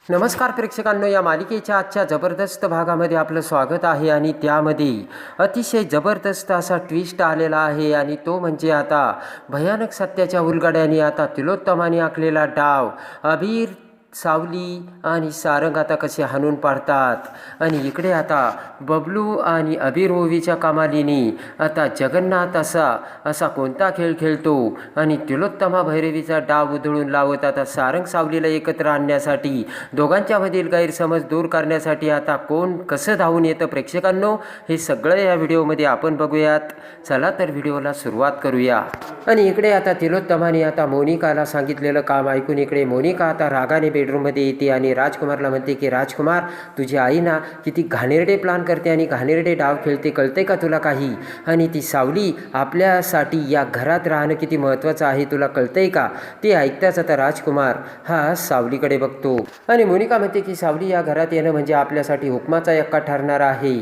नमस्कार प्रेक्षकांनो, या मालिकेच्या आजच्या जबरदस्त भागामध्ये आपलं स्वागत आहे. आणि त्यामध्ये अतिशय जबरदस्त असा ट्विस्ट आलेला आहे आणि तो म्हणजे आता भयानक सत्याच्या उलगड्याने आता तिलोत्तमाने आखलेला डाव अबीर, सावली आणि सारंग आता कसे हाणून पाडतात. आणि इकडे आता बबलू आणि अबीर ओवीच्या कमालीने आता जगन्नाथ असा कोणता खेळ खेळतो आणि तिलोत्तमा भैरवीचा डाव उधळून लावत आता सारंग सावलीला एकत्र आणण्यासाठी, दोघांच्यामधील गैरसमज दूर करण्यासाठी आता कोण कसं धावून येतं प्रेक्षकांनो, हे सगळं या व्हिडिओमध्ये आपण बघूयात. चला तर व्हिडिओला सुरुवात करूया. आणि इकडे आता तिलोत्तमाने आता मोनिकाला सांगितलेलं काम ऐकून इकडे मोनिका आता रागाने बेडरूममध्ये येते आणि राजकुमारला म्हणते की राजकुमार, तुझी आई ना किती घाणेरडे प्लान करते आणि घाणेरडे डाव खेळते, कळते का तुला काही? आणि ती सावली आपल्यासाठी या घरात राहणं किती महत्त्वाचं आहे तुला कळतंय का? ते ऐकताच आता राजकुमार हा सावलीकडे बघतो आणि मोनिका म्हणते की सावली या घरात येणं म्हणजे आपल्यासाठी हुकमाचा यक्का ठरणार आहे.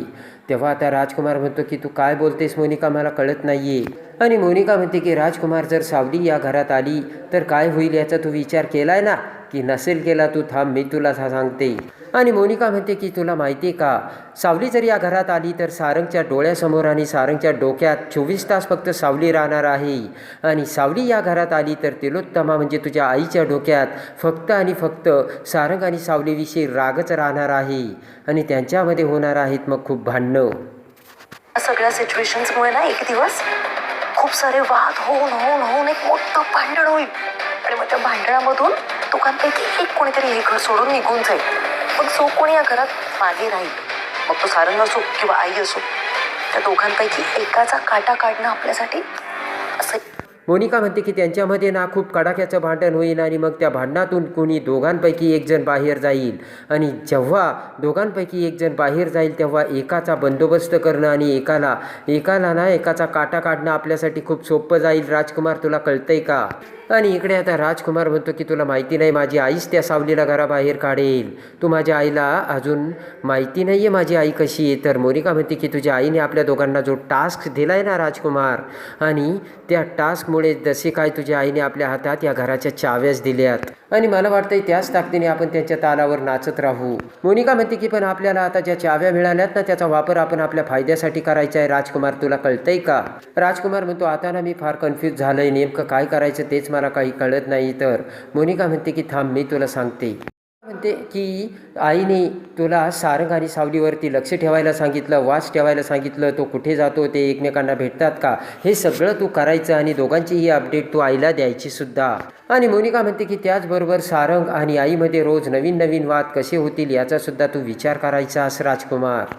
तेव्हा आता राजकुमार म्हणतो की तू काय बोलतेस मोनिका, मला कळत नाहीये. आणि मोनिका म्हणते की राजकुमार, जर सावली या घरात आली तर काय होईल याचा तू विचार केलाय ना? की नसेल केला तू थांब, मी तुला सांगते. आणि मोनिका म्हणते की तुला माहिती आहे का, सावली जर या घरात आली तर सारंगच्या डोळ्यासमोर आणि सारंगच्या डोक्यात 24 तास फक्त सावली राहणार आहे. आणि सावली या घरात आली तर तिलोत्तमा म्हणजे तुझ्या आईच्या डोक्यात फक्त आणि फक्त सारंग आणि सावलीविषयी रागच राहणार आहे आणि त्यांच्यामध्ये होणार आहेत मग खूप भांडणं. सगळ्या सिच्युएशन्समुळे ना एक दिवस खूप सारे वाद होऊन एक मोठं भांडण होईल आणि मग त्या भांडणामधून दोघांपैकी एक कोणीतरी हे घर सोडून निघून जाईल. मग जो कोणी या घरात मागे राहील, मग तो सारंग असो किंवा आई असो, त्या दोघांपैकी एकाचा काटा काढणं आपल्यासाठी असं. मोनिका म्हणते की त्यांच्यामध्ये ना खूप कडाक्याचं भांडण होईल आणि मग त्या भांडणातून कोणी दोघांपैकी एक जण बाहेर जाईल आणि जेव्हा दोघांपैकी एक जण बाहेर जाईल तेव्हा एकाचा बंदोबस्त करणं आणि एकाचा काटा काढणं आपल्यासाठी खूप सोपं जाईल. राजकुमार, तुला कळतंय का? आणि इकडे आता राजकुमार म्हणतो की तुला माहिती नाही, माझी आईच त्या सावलीला घराबाहेर काढेल. तू माझ्या आईला अजून माहिती नाही आहे माझी आई कशी आहे. तर मोनिका म्हणते की तुझ्या आईने आपल्या दोघांना जो टास्क दिला आहे ना राजकुमार, आणि त्या टास्कमुळे जसे काय तुझ्या आईने आपल्या हातात या घराच्या चाव्याच दिल्यात आणि मला वाटतंय त्याच ताकदीने आपण त्यांच्या तालावर नाचत राहू. मोनिका म्हणते की पण आपल्याला आता ज्या चाव्या मिळाल्यात ना त्याचा वापर आपण आपल्या फायद्यासाठी करायचा आहे. राजकुमार, तुला कळतंय का? राजकुमार म्हणतो आता ना मी फार कन्फ्यूज झालंय, नेमकं काय करायचं तेच मला काही कळत नाही. तर मोनिका म्हणते की थांब, मी तुला सांगते. म्हणते की आईने तुला सारंग आणि सावलीवरती लक्ष ठेवायला सांगितलं, वाच ठेवायला सांगितलं, तो कुठे जातो, ते एकमेकांना भेटतात का, हे सगळं तू करायचं आणि दोघांचीही अपडेट तू आईला द्यायची सुद्धा. आणि मोनिका म्हणते की त्याचबरोबर सारंग आणि आईमध्ये रोज नवीन वाद कसे होतील याचा सुद्धा तू विचार करायचास राजकुमार.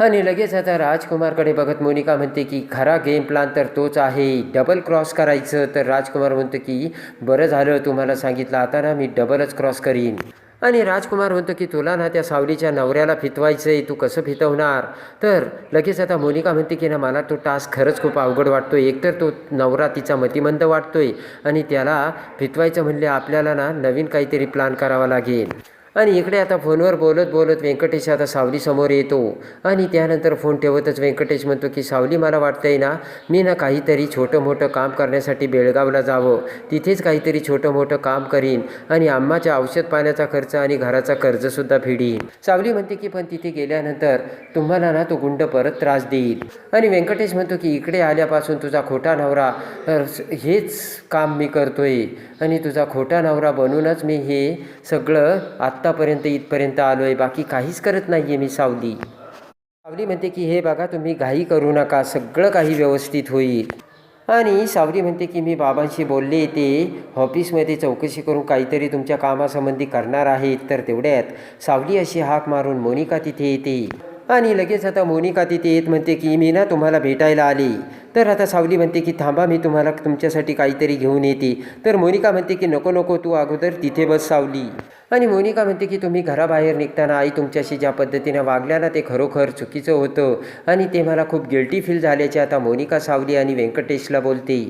आणि लगेच आता राजकुमारकडे बघत मोनिका म्हणते की खरा गेम प्लान तर तोच आहे, डबल क्रॉस करायचं. तर राजकुमार म्हणतो की बरं झालं तुम्हाला सांगितलं, आता ना मी डबलच क्रॉस करीन. आणि राजकुमार म्हणतो की तुला ना त्या सावलीच्या नवऱ्याला फितवायचं आहे, तू कसं फितवणार? तर लगेच आता मोनिका म्हणते की ना मला तो टास्क खरंच खूप अवघड वाटतोय. एकतर तो नवरा तिचा मतिमंद वाटतोय आणि त्याला फितवायचं म्हणले आपल्याला ना नवीन काहीतरी प्लान करावा लागेल. आणि इकडे आता फोनवर बोलत व्यंकटेश आता सावलीसमोर येतो आणि त्यानंतर फोन ठेवतच व्यंकटेश म्हणतो की सावली, मला वाटतंय ना मी ना काहीतरी छोटं मोठं काम करण्यासाठी बेळगावला जावं, तिथेच काहीतरी छोटं मोठं काम करीन आणि अम्माच्या औषध पाण्याचा खर्च आणि घराचा कर्जसुद्धा फेडीन. सावली म्हणते की पण तिथे गेल्यानंतर तुम्हाला ना तो गुंड परत त्रास देईल. आणि व्यंकटेश म्हणतो की इकडे आल्यापासून तुझा खोटा नवरा, हेच काम मी करतोय आणि तुझा खोटा नवरा बनूनच मी हे सगळं आत्तापर्यंत इथपर्यंत आलो आहे, बाकी काहीच करत नाही आहे मी. सावली म्हणते की हे बघा, तुम्ही घाई करू नका, सगळं काही व्यवस्थित होईल. आणि सावली म्हणते की मी बाबांशी बोलले, ते ऑफिसमध्ये चौकशी करून काहीतरी तुमच्या कामासंबंधी करणार आहेत. तर तेवढ्यात सावली अशी हाक मारून मोनिका तिथे येते आणि लगेच आता मोनिका तिथे येत म्हणते की मी ना तुम्हाला भेटायला आले. तर आता सावली म्हणते की थांबा, मी तुम्हाला तुमच्यासाठी काहीतरी घेऊन येते. तर मोनिका म्हणते की नको, तू अगोदर तिथे बस सावली. आणि मोनिका म्हणते की तुम्ही घराबाहेर निघताना आई तुमच्याशी ज्या पद्धतीने वागल्या ना ते खरोखर चुकीचं होतं आणि ते मला खूप गिल्टी फील झाल्याचे आता मोनिका सावली आणि व्यंकटेशला बोलते.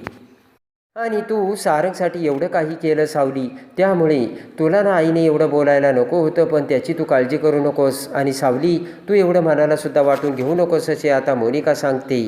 आणि तू सारंगसाठी एवढं काही केलं सावली, त्यामुळे तुला ना आईने एवढं बोलायला नको होतं, पण त्याची तू काळजी करू नकोस. आणि सावली, तू एवढं मनाला सुद्धा वाटून घेऊ नकोस असे आता मोनिका सांगते.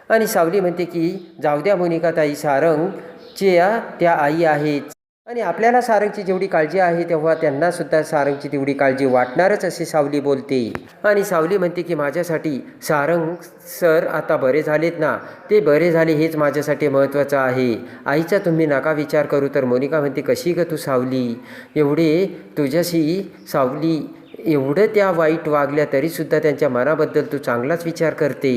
आणि सावली म्हणते की जाऊ द्या मोनिका ताई, सारंगच्या त्या आई आहेत आणि आपल्याला सारंगची जेवढी काळजी आहे तेव्हा त्यांनासुद्धा सारंगची तेवढी काळजी वाटणारच असे सावली बोलते. आणि सावली म्हणते की माझ्यासाठी सारंग सर आता बरे झालेत ना, ते बरे झाले हेच माझ्यासाठी महत्त्वाचं आहे. आईचा तुम्ही नका विचार करू. तर मोनिका म्हणते कशी ग तू सावली, एवढे तुझ्याशी सावली एवढं त्या वाईट वागल्या तरीसुद्धा त्यांच्या मनाबद्दल तू चांगलाच विचार करते.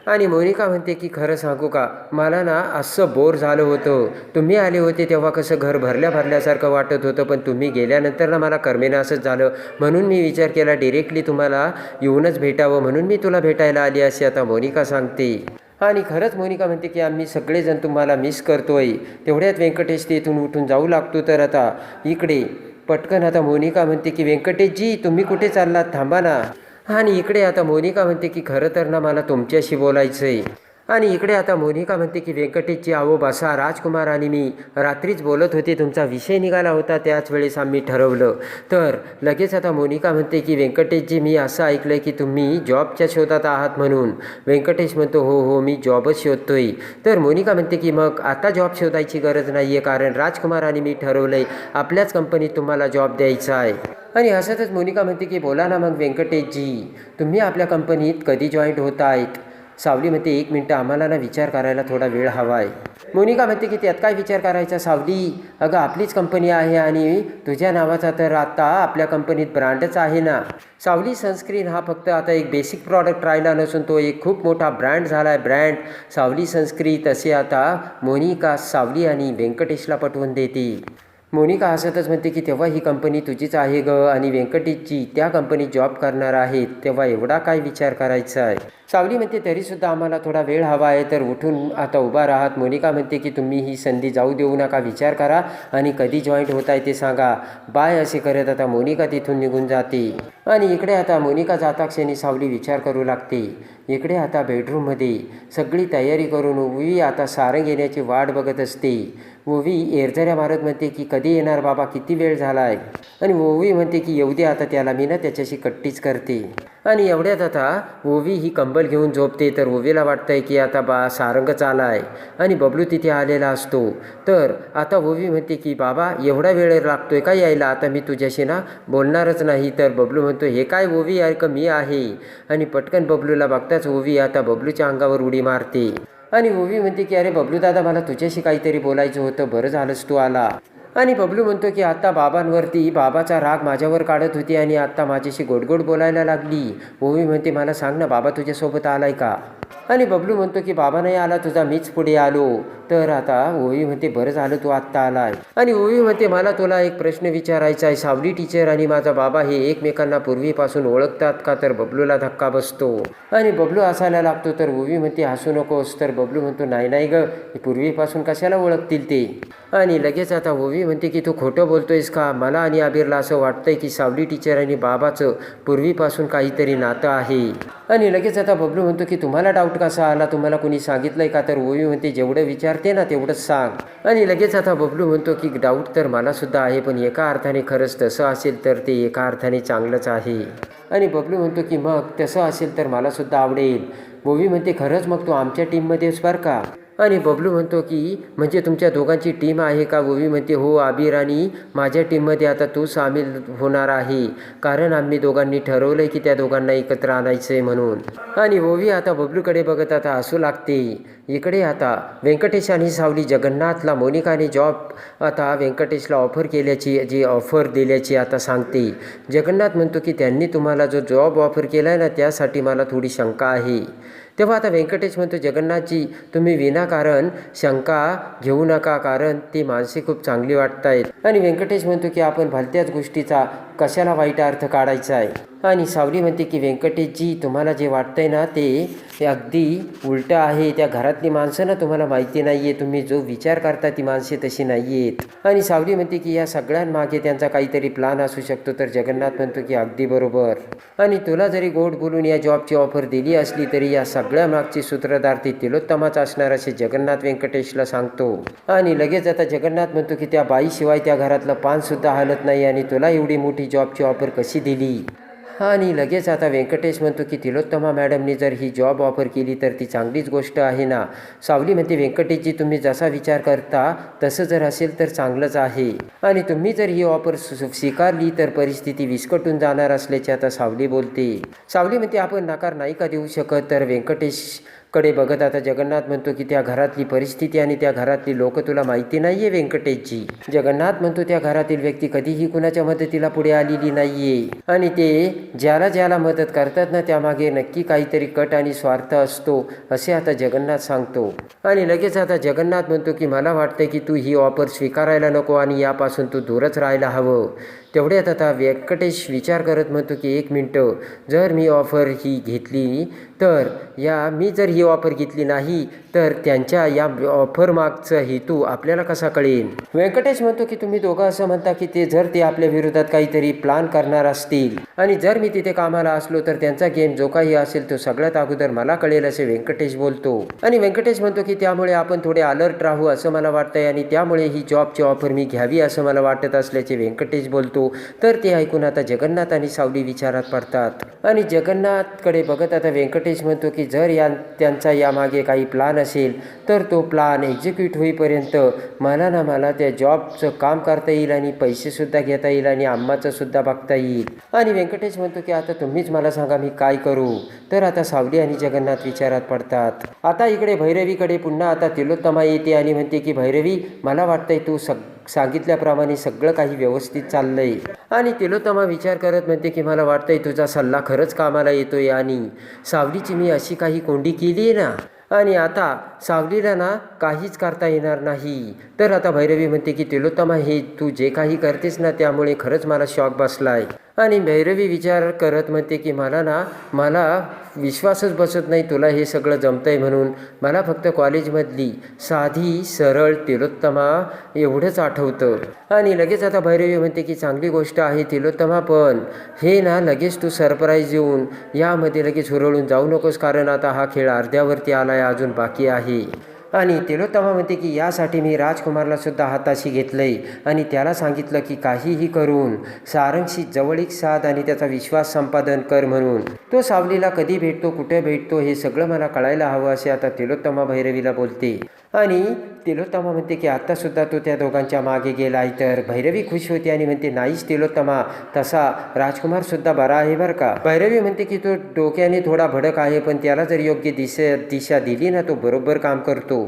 आणि मोनिका म्हणते की खरं सांगू का, मला ना असं बोर झालं होतं. तुम्ही आले होते तेव्हा कसं घर भरल्यासारखं वाटत होतं, पण तुम्ही गेल्यानंतर ना मला करमेना असंच झालं. म्हणून मी विचार केला डिरेक्टली तुम्हाला येऊनच भेटावं, म्हणून मी तुला भेटायला आली असे आता मोनिका सांगते. आणि खरंच मोनिका म्हणते की आम्ही सगळेजण तुम्हाला मिस करतोय. तेवढ्यात व्यंकटेश तेथून उठून जाऊ लागतो. तर आता इकडे पटकन आता मोनिका म्हणते की व्यंकटेशजी तुम्ही कुठे चाललात, थांबा ना. आणि इकडे आता मोनिका म्हणते की खरं तर ना मला तुमच्याशी बोलायचं आहे. आणि इकडे आता मोनिका म्हणते की व्यंकटेशजी आहो बसा, राजकुमार आणि मी रात्रीच बोलत होते, तुमचा विषय निघाला होता, त्याच वेळेस आम्ही ठरवलं. तर लगेच आता मोनिका म्हणते की व्यंकटेशजी मी असं ऐकलं की तुम्ही जॉबच्या शोधात आहात म्हणून. व्यंकटेश म्हणतो हो हो मी जॉबच शोधतोय. तर मोनिका म्हणते की मग आता जॉब शोधायची गरज नाही आहे, कारण राजकुमार आणि मी ठरवलं आहे आपल्याच कंपनीत तुम्हाला जॉब द्यायचा आहे. आणि हसतच मोनिका म्हणते की बोला ना मग व्यंकटेशजी, तुम्ही आपल्या कंपनीत कधी जॉईंट होत आहेत. सावली म्हणते 1 मिनटं आम्हाला ना विचार करायला थोडा वेळ हवा आहे. मोनिका म्हणते की त्यात काय विचार करायचा सावली, अगं आपलीच कंपनी आहे आणि तुझ्या नावाचा तर आता आपल्या कंपनीत ब्रँडच आहे ना. सावली सनस्क्रीन हा फक्त आता एक बेसिक प्रॉडक्ट राहिला नसून तो एक खूप मोठा ब्रँड झाला आहे. ब्रँड सावली सनस्क्रीन तसे आता मोनिका सावली आणि व्यंकटेशला पटवून देते. मोनिका हसतच म्हणते की तेव्हा ही कंपनी तुझीच आहे ग, आणि व्यंकटेशजी त्या कंपनीत जॉब करणार आहेत, तेव्हा एवढा काय विचार करायचा आहे. सावली म्हणते तरीसुद्धा आम्हाला थोडा वेळ हवा आहे, तर उठून आता उभा राहात. मोनिका म्हणते की तुम्ही ही संधी जाऊ देऊ नका, विचार करा आणि कधी जॉईंट होत आहे ते सांगा, बाय असे करत आता मोनिका तिथून निघून जाते. आणि इकडे आता मोनिका जाता क्षणी सावली विचार करू लागते. इकडे आता बेडरूममध्ये सगळी तयारी करून ओवी आता सारंग येण्याची वाट बघत असते. ओवी एरझऱ्या मारत म्हणते की कधी येणार बाबा, किती वेळ झाला आहे. आणि ओवी म्हणते की येऊ दे आता त्याला, मी ना त्याच्याशी कट्टीच करते. आणि एवढ्यात आता ओवी ही कंबल घेऊन झोपते. तर ओवीला वाटतंय की आता सारंगच आला आहे आणि बबलू तिथे आलेला असतो. तर आता ओवी म्हणते की बाबा एवढा वेळ लागतोय का यायला, आता मी तुझ्याशी ना बोलणारच नाही. तर बबलू म्हणतो हे काय ओवी आहे का मी आहे. आणि पटकन बबलूला बघताच ओवी आता बबलूच्या अंगावर उडी मारते. आणि ओवी म्हणते की अरे बबलू दादा मला तुझ्याशी काहीतरी बोलायचं होतं, बरं झालंस तू आला. आणि बबलू म्हणतो की आता बाबांवरती बाबाचा राग माझ्यावर काढत होती आणि आता माझ्याशी गोडगोड बोलायला लागली. ओवी म्हणते मला सांग ना बाबा तुझ्यासोबत आलाय का. आणि बबलू म्हणतो की बाबा नाही आला तुझा, मीच पुढे आलो. तर आता ओवी म्हणते बरं झालं तू आत्ता आलाय. आणि ओवी म्हणते मला तुला एक प्रश्न विचारायचा आहे, सावली टीचर आणि माझा बाबा हे एकमेकांना पूर्वीपासून ओळखतात का. तर बबलूला धक्का बसतो आणि बबलू हसायला लागतो. तर ओवी म्हणते हसू नकोस. तर बबलू म्हणतो नाही नाही ग, पूर्वीपासून कशाला ओळखतील ते. आणि लगेच आता ओवी म्हणते की तू खोटं बोलतोयस का, मला आणि आबिरला असं वाटतंय की सावली टीचर आणि बाबाचं पूर्वीपासून काहीतरी नातं आहे. आणि लगेच आता बबलू म्हणतो की तुम्हाला डाऊट कसा आला, तुम्हाला कोणी सांगितलंय का. तर ओवी म्हणते जेवढं विचारते ना तेवढंच सांग. आणि लगेच आता बबलू म्हणतो की डाऊट तर मला सुद्धा आहे, पण एका अर्थाने खरंच तसं असेल तर ते एका अर्थाने चांगलंच आहे. आणि बबलू म्हणतो की मग तसं असेल तर मला सुद्धा आवडेल. ओवी म्हणते खरंच मग तू आमच्या टीममध्येच बरं का. आणि बबलू म्हणतो की म्हणजे तुमच्या दोघांची टीम आहे का. ओवी म्हणते हो आबिर आणि माझ्या टीममध्ये आता तू सामील होणार आहे, कारण आम्ही दोघांनी ठरवलं आहे की त्या दोघांना एकत्र आणायचं आहे म्हणून. आणि ओवी आता बबलूकडे बघत आता हसू लागते. इकडे आता व्यंकटेश आणि सावली जगन्नाथला मोनिकाने जॉब आता व्यंकटेशला ऑफर केल्याची जी ऑफर दिल्याची आता सांगते. जगन्नाथ म्हणतो की त्यांनी तुम्हाला जो जॉब ऑफर केला आहे ना त्यासाठी मला थोडी शंका आहे. तेव्हा आता व्यंकटेश म्हणतो जगन्नाथजी तुम्ही विनाकारण शंका घेऊ नका, कारण ती माणसे खूप चांगली वाटत आहेत. आणि व्यंकटेश म्हणतो की आपण भलत्याच गोष्टीचा कशाला वाईट अर्थ काढायचा आहे. आणि सावली म्हणते की व्यंकटेशजी तुम्हाला जे वाटतंय ना ते अगदी उलटं आहे. त्या घरातली माणसं ना तुम्हाला माहिती नाही आहे, तुम्ही जो विचार करता ती माणसे तशी नाही आहेत. आणि सावली म्हणते की या सगळ्यांमागे त्यांचा काहीतरी प्लान असू शकतो. तर जगन्नाथ म्हणतो की अगदी बरोबर. आणि तुला जरी गोड बोलून या जॉबची ऑफर दिली असली तरी या सगळ्या मागची सूत्रधार ती तिलोत्तमाच असणार असे जगन्नाथ व्यंकटेशला सांगतो. आणि लगेच आता जगन्नाथ म्हणतो की त्या बाईशिवाय त्या घरातलं पानसुद्धा हलत नाही आणि तुला एवढी मोठी जॉबची ऑफर कशी दिली. आणि लगेच आता व्यंकटेश म्हणतो की तिलोत्तमा मॅडमनी जर ही जॉब ऑफर केली तर ती चांगलीच गोष्ट आहे ना. सावली म्हणते व्यंकटेशजी तुम्ही जसा विचार करता तसं जर असेल तर चांगलंच आहे आणि तुम्ही जर ही ऑफर स्वीकारली तर परिस्थिती विस्कटून जाणार असल्याचे आता सावली बोलते. सावली म्हणते आपण नकार नाही का देऊ शकत. तर व्यंकटेशकडे बघत आता जगन्नाथ म्हणतो की त्या घरातली परिस्थिती आणि त्या घरातली लोक तुला माहिती नाही आहे व्यंकटेशजी. जगन्नाथ म्हणतो त्या घरातील व्यक्ती कधीही कुणाच्या मदतीला पुढे आलेली नाही आहे आणि ते ज्याला मदत करतात ना त्यामागे नक्की काहीतरी कट आणि स्वार्थ असतो असे आता जगन्नाथ सांगतो. आणि लगेच आता जगन्नाथ म्हणतो की मला वाटतं की तू ही ऑफर स्वीकारायला नको आणि यापासून तू दूरच राहायला हवं. तेवढ्यात आता व्यंकटेश विचार करत म्हणतो की 1 मिनटं, जर मी ऑफर ही घेतली तर मी जर ही ऑफर घेतली नाही तर त्यांच्या या ऑफर मागचा हेतू आपल्याला कसा कळेल. व्यंकटेश म्हणतो की तुम्ही दोघं असं म्हणता की ते आपल्या विरोधात काहीतरी प्लान करणार असतील आणि जर मी तिथे कामाला असलो तर त्यांचा गेम जो काही असेल तो सगळ्यात अगोदर मला कळेल असे व्यंकटेश बोलतो. आणि व्यंकटेश म्हणतो की त्यामुळे आपण थोडे अलर्ट राहू असं मला वाटतंय आणि त्यामुळे ही जॉबची ऑफर मी घ्यावी असं मला वाटत असल्याचे व्यंकटेश बोलतो. तर ते ऐकून आता जगन्नाथ आणि सावली विचारात पडतात आणि जगन्नाथकडे बघत आता व्यंकटेश म्हणतो की जर त्यांचा यामागे काही प्लान असेल तर तो प्लान एक्झिक्यूट होईपर्यंत मला त्या जॉबचं काम करता येईल आणि पैसेसुद्धा घेता येईल आणि अम्माचं सुद्धा बघता येईल. आणि व्यंकटेश म्हणतो की आता तुम्हीच मला सांगा मी काय करू. तर आता सावली आणि जगन्नाथ विचारात पडतात. आता इकडे भैरवीकडे पुन्हा आता तिलोत्तमा येते आणि म्हणते की भैरवी मला वाटतंय तू सांगितल्याप्रमाणे सगळं काही व्यवस्थित चाललंय. आणि तिलोत्तमा विचार करत म्हणते की मला वाटतंय तुझा सल्ला खरंच कामाला येतोय आणि सावलीची मी अशी काही कोंडी केली आहे ना आणि आता सावलीला ना काहीच करता येणार नाही. तर आता भैरवी म्हणते की तिलोत्तमा हे तू जे काही करतेस ना त्यामुळे खरंच मला शॉक बसलाय. आणि भैरवी विचार करत म्हणते की मला विश्वासच बसत नाही तुला हे सगळं जमतंय म्हणून. मला फक्त कॉलेजमधली साधी सरळ तिलोत्तमा एवढंच आठवतं. आणि लगेच आता भैरवी म्हणते की चांगली गोष्ट आहे तिलोत्तमा पण हे ना लगेच तू सरप्राईज येऊन यामध्ये लगेच हुरळून जाऊ नकोस कारण आता हा खेळ अर्ध्यावरती आलाय अजून बाकी आहे. आणि तिलोत्तमा म्हणते की यासाठी मी राजकुमारला सुद्धा हाताशी घेतलंय आणि त्याला सांगितलं की काहीही करून सारंगशी जवळीक साध आणि त्याचा विश्वास संपादन कर म्हणून. तो सावलीला कधी भेटतो कुठे भेटतो हे सगळं मला कळायला हवं असे आता तिलोत्तमा भैरवीला बोलते. आणि तिलोत्तमा म्हणते की आत्तासुद्धा तो त्या दोघांच्या मागे गेलाय. तर भैरवी खुश होते आणि म्हणते नाहीच तिलोत्तमा तसा राजकुमारसुद्धा बरा आहे बरं का. भैरवी म्हणते की तो डोक्याने थोडा भडक आहे पण त्याला जर योग्य दिशा दिली ना तो बरोबर काम करतो.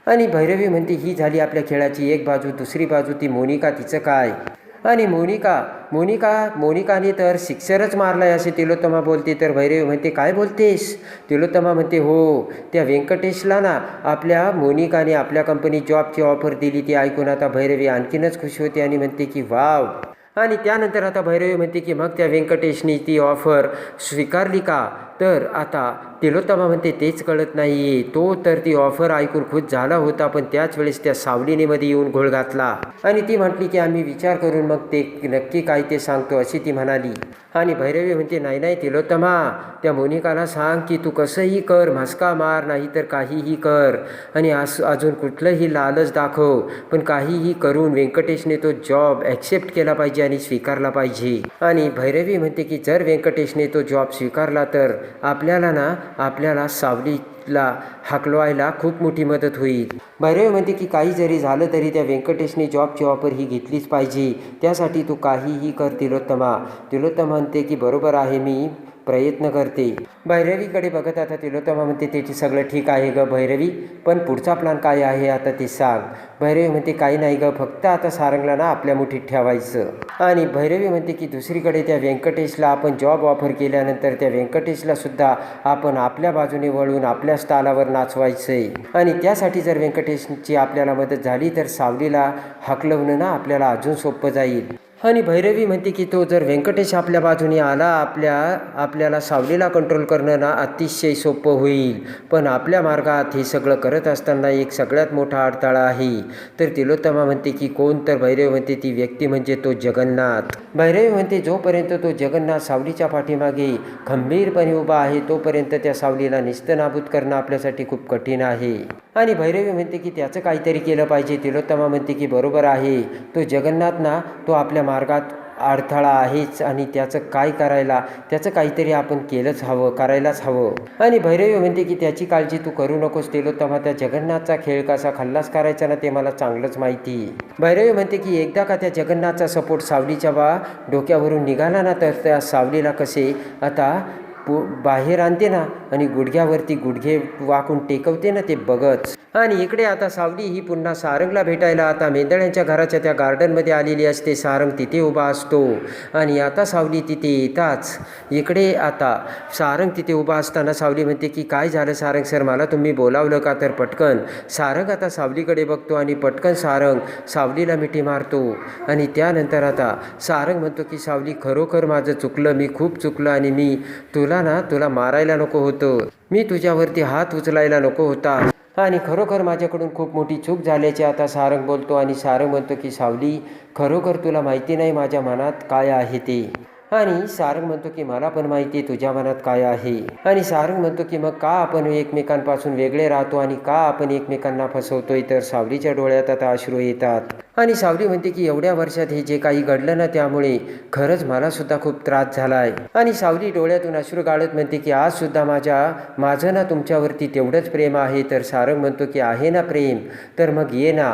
आणि भैरवी म्हणते ही झाली आपल्या खेळाची एक बाजू. दुसरी बाजू ती मोनिका तिचं काय. आणि मोनिकाने तर सिक्सरच मारलाय असे तिलोत्तमा बोलते. तर भैरवी म्हणते काय बोलतेस. तिलोत्तमा म्हणते हो त्या व्यंकटेशला ना आपल्या मोनिकाने आपल्या कंपनीत जॉबची ऑफर दिली. ती ऐकून आता भैरवी आणखीनच खुश होते आणि म्हणते की वाव. आणि त्यानंतर आता भैरवी म्हणते की मग त्या व्यंकटेशनी ती ऑफर स्वीकारली का. तर आता तिलोत्तमा म्हणते तेच कळत नाही आहे. तो तर ती ऑफर ऐकून खुश झाला होता पण त्याच वेळेस त्या सावलीने मध्ये येऊन घोळ घातला आणि ती म्हटली की आम्ही विचार करून मग ते नक्की काय ते सांगतो अशी ती म्हणाली. आणि भैरवी म्हणते नाही तिलोत्तमा त्या मोनिकाला सांग की तू कसंही कर म्हस्का मार नाही तर काहीही कर आणि अजून कुठलंही लालच दाखव पण काहीही करून व्यंकटेशने तो जॉब ॲक्सेप्ट केला पाहिजे आणि स्वीकारला पाहिजे. आणि भैरवी म्हणते की जर व्यंकटेशने तो जॉब स्वीकारला तर आपल्याला सावलीला हाकलवायला खूप मोठी मदत होईल. भैरवी म्हणते की काही जरी झालं तरी त्या व्यंकटेशने जॉबची ऑफर ही घेतलीच पाहिजे. त्यासाठी तू काहीही कर तिलोत्तमा. तिलोत्तमा म्हणते की बरोबर आहे मी प्रयत्न करते. भैरवीकडे बघत आता तिलोत्तमा म्हणते त्याची सगळं ठीक आहे ग भैरवी पण पुढचा प्लॅन काय आहे आता ते सांग. भैरवी म्हणते काही नाही ग फक्त आता सारंगला ना आपल्या मुठीत ठेवायचं. आणि भैरवी म्हणते की दुसरीकडे त्या व्यंकटेशला आपण जॉब ऑफर केल्यानंतर त्या व्यंकटेशला सुद्धा आपण आपल्या बाजूने वळून आपल्या स्थानावर नाचवायचंय आणि त्यासाठी जर व्यंकटेशची आपल्याला मदत झाली तर सावलीला हाकलवणं ना आपल्याला अजून सोपं जाईल. आणि भैरवी म्हणते की तो जर व्यंकटेश आपल्या बाजूने आला आपल्याला सावलीला कंट्रोल करणं ना अतिशय सोपं होईल. पण आपल्या मार्गात हे सगळं करत असताना एक सगळ्यात मोठा अडथळा आहे. तर तिलोत्तमा म्हणते की कोण. तर भैरवी म्हणते ती व्यक्ती म्हणजे तो जगन्नाथ. भैरवी म्हणते जोपर्यंत तो जगन्नाथ सावलीच्या पाठीमागे खंबीरपणे उभा आहे तोपर्यंत त्या सावलीला निस्तनाबूत करणं आपल्यासाठी खूप कठीण आहे. आणि भैरवी म्हणते की त्याचं काहीतरी केलं पाहिजे. तिलोत्तमा म्हणते की बरोबर आहे तो जगन्नाथ ना तो आपल्या मार्गात अडथळा आहेच आणि त्याचं काय त्याचं काहीतरी आपण केलंच हवं, करायलाच हवं. आणि भैरवी म्हणते की त्याची काळजी तू करू नकोस तिलोत्तमा, त्या जगन्नाथचा खेळ कसा खल्लास करायचा ना ते मला चांगलंच माहिती. भैरवी म्हणते की एकदा का त्या जगन्नाथचा सपोर्ट सावलीच्या डोक्यावरून निघाला ना तर त्या सावलीला कसे आता बाहेर आणते ना आणि गुडघ्यावरती गुडघे वाकून टेकवते ना ते बघच. आणि इकडे आता सावली ही पुन्हा सारंगला भेटायला आता मेंदळ्यांच्या घराच्या त्या गार्डनमध्ये आलेली असते. सारंग तिथे उभा असतो आणि आता सावली तिथे येताच इकडे आता सारंग तिथे उभा असताना सावली म्हणते की काय झालं सारंग सर, मला तुम्ही बोलावलं का? तर पटकन सारंग आता सावलीकडे बघतो आणि पटकन सारंग सावलीला मिठी मारतो. आणि त्यानंतर आता सारंग म्हणतो की सावली खरोखर माझं चुकलं, मी खूप चुकलं आणि मी तुला मारायला नको होतं, मी तुझ्यावरती हात उचलायला नको होता आणि खरोखर माझ्याकडून खूप मोठी चूक झाल्याचे आता सारंग बोलतो. आणि सारंग म्हणतो की सावली खरोखर तुला माहिती नाही माझ्या मनात काय आहे ते. आणि सारंग म्हणतो की मला पण माहिती आहे तुझ्या मनात काय आहे. आणि सारंग म्हणतो की मग का आपण एकमेकांपासून वेगळे राहतो आणि का आपण एकमेकांना फसवतोय. तर सावलीच्या डोळ्यात आता अश्रू येतात आणि सावली म्हणते की एवढ्या वर्षात हे जे काही घडलं ना त्यामुळे खरंच मला सुद्धा खूप त्रास झाला आहे. आणि सावली डोळ्यातून अश्रू गाळत म्हणते की आज सुद्धा माझं ना तुमच्यावरती तेवढंच प्रेम आहे. तर सारंग म्हणतो की आहे ना प्रेम, तर मग ये ना,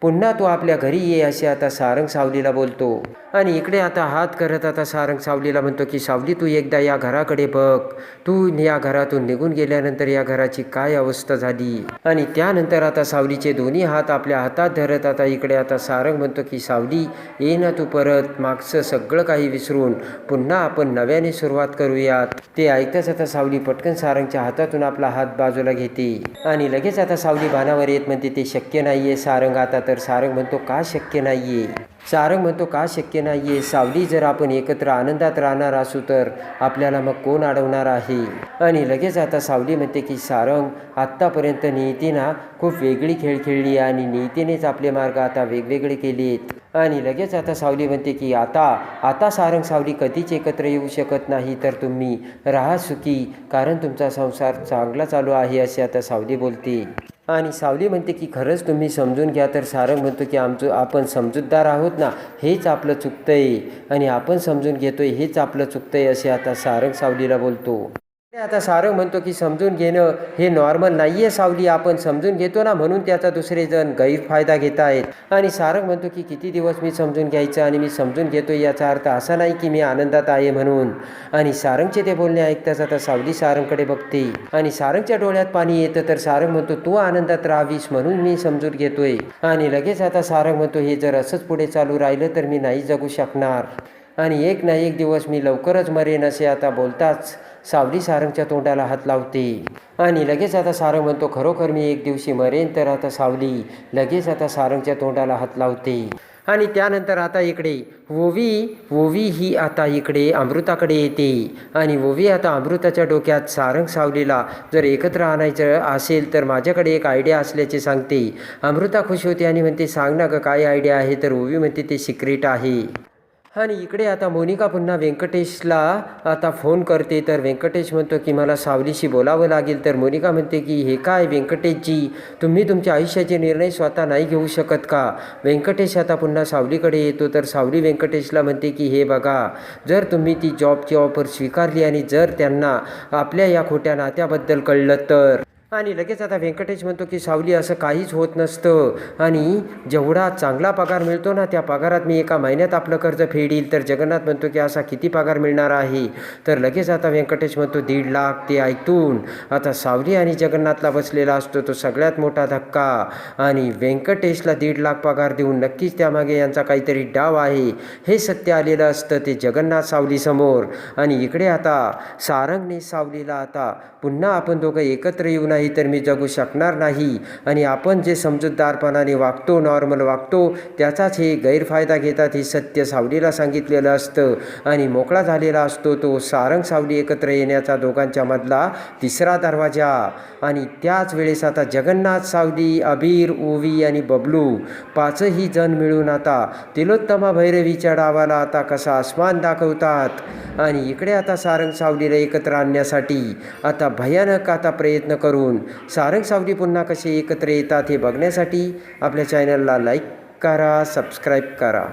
पुन्हा तू आपल्या घरी ये, असे आता सारंग सावलीला बोलतो. आणि इकडे आता हात करत आता सारंग सावलीला म्हणतो की सावली तू एकदा या घराकडे बघ, तू या घरातून निघून गेल्यानंतर या घराची काय अवस्था झाली. आणि त्यानंतर आता सावलीचे दोन्ही हात आपल्या हातात धरत आता इकडे आता सारंग म्हणतो की सावली ये ना तू परत, मागचं सगळं काही विसरून पुन्हा आपण नव्याने सुरुवात करूयात. ते ऐकताच आता सावली पटकन सारंगच्या हातातून आपला हात बाजूला घेते आणि लगेच आता सावली बाणावर येत म्हणते ते शक्य नाहीये सारंग आता. तर सारंग म्हणतो का शक्य नाहीये? सारंग म्हणतो का शक्य नाहीये सावली, जर आपण एकत्र आनंदात राहणार असू तर आपल्याला मग कोण अडवणार आहे. आणि लगेच आता सावली म्हणते की सारंग आत्तापर्यंत नियतीनं खूप वेगळी खेळ खेळली आणि नियतीनेच आपले मार्ग आता वेगवेगळे केलेत. आणि लगेच आता सावली म्हणते की आता सारंग सावली कधीच एकत्र येऊ शकत नाही, तर तुम्ही राहा सुखी, कारण तुमचा संसार चांगला चालू आहे, असे आता सावली बोलते. आणि सावली म्हणते की खरंच तुम्ही समजून घ्या. तर सारंग म्हणतो की आपण समजूतदार आहोत ना, हेच आपलं चुकतंय आणि आपण समजून घेतोय हेच आपलं चुकतंय, असे आता सारंग सावलीला बोलतो. आता सारंग म्हणतो की समजून घेणं हे नॉर्मल नाही आहे सावली, आपण समजून घेतो ना म्हणून त्याचा दुसरे जण गैरफायदा घेत आहेत. आणि सारंग म्हणतो की किती दिवस मी समजून घ्यायचं आणि मी समजून घेतो याचा अर्थ असा नाही की मी आनंदात आहे म्हणून. आणि सारंगचे ते बोलणे ऐकताच आता सावली सारंगकडे बघते आणि सारंगच्या डोळ्यात पाणी येतं. तर सारंग म्हणतो तू आनंदात राहावीस म्हणून मी समजून घेतोय. आणि लगेच आता सारंग म्हणतो हे जर असंच पुढे चालू राहिलं तर मी नाही जगू शकणार आणि एक ना एक दिवस मी लवकरच मरेन, असे आता बोलताच सावली सारंगच्या तोंडाला हात लावते. आणि लगेच आता सारंग म्हणतो खरोखर मी एक दिवशी मरेन. तर आता सावली लगेच आता सारंगच्या तोंडाला हात लावते. आणि त्यानंतर आता इकडे ओवी ही आता इकडे अमृताकडे येते आणि ओवी आता अमृताच्या डोक्यात सारंग सावलीला जर एकत्र आणायचं असेल तर माझ्याकडे एक आयडिया असल्याचे सांगते. अमृता खुश होते आणि म्हणते सांग ना ग काय आयडिया आहे. तर ओवी म्हणते ते सिक्रेट आहे. आणि इकडे आता मोनिका पुन्हा व्यंकटेशला आता फोन करते. तर व्यंकटेश म्हणतो की मला सावलीशी बोलावं लागेल. तर मोनिका म्हणते की हे काय व्यंकटेशजी, तुम्ही तुमच्या आयुष्याचे निर्णय स्वतः नाही घेऊ शकत का? व्यंकटेश आता पुन्हा सावलीकडे येतो. तर सावली व्यंकटेशला म्हणते की हे बघा, जर तुम्ही ती जॉबची ऑफर स्वीकारली आणि जर त्यांना आपल्या या खोट्या नात्याबद्दल कळलं तर. आणि लगेच आता व्यंकटेश म्हणतो की सावली असं काहीच होत नसतं आणि जेवढा चांगला पगार मिळतो ना त्या पगारात मी एका महिन्यात आपलं कर्ज फेडील. तर जगन्नाथ म्हणतो की असा किती पगार मिळणार आहे. तर लगेच आता व्यंकटेश म्हणतो 1.5 लाख. ते ऐकून आता सावली आणि जगन्नाथला बसलेला असतो तो सगळ्यात मोठा धक्का. आणि व्यंकटेशला 1.5 लाख पगार देऊन नक्कीच त्यामागे यांचा काहीतरी डाव आहे हे सत्य आलेलं असतं ते जगन्नाथ सावलीसमोर. आणि इकडे आता सारंगने सावलीला आता पुन्हा आपण दोघं एकत्र येऊ नाही तर मी जगू शकणार नाही आणि आपण जे समजूतदारपणाने वागतो, नॉर्मल वागतो, त्याचाच हे गैरफायदा घेतात हे सत्य सावलीला सांगितलेलं असतं आणि मोकळा झालेला असतो तो सारंग सावली एकत्र येण्याचा दोघांच्या मधला तिसरा दरवाजा. आणि त्याच वेळेस आता जगन्नाथ, सावली, अबीर, ओवी आणि बबलू 5ही जण मिळून आता तिलोत्तमा भैरवीच्या डावाला आता कसा आसमान दाखवतात. आणि इकडे आता सारंग सावलीला एकत्र आणण्यासाठी आता भयानक आता प्रयत्न करून सारंग सावली पुन्हा कसे एकत्र येतात हे बघण्यासाठी आपल्या चॅनलला लाईक करा, सबस्क्राईब करा.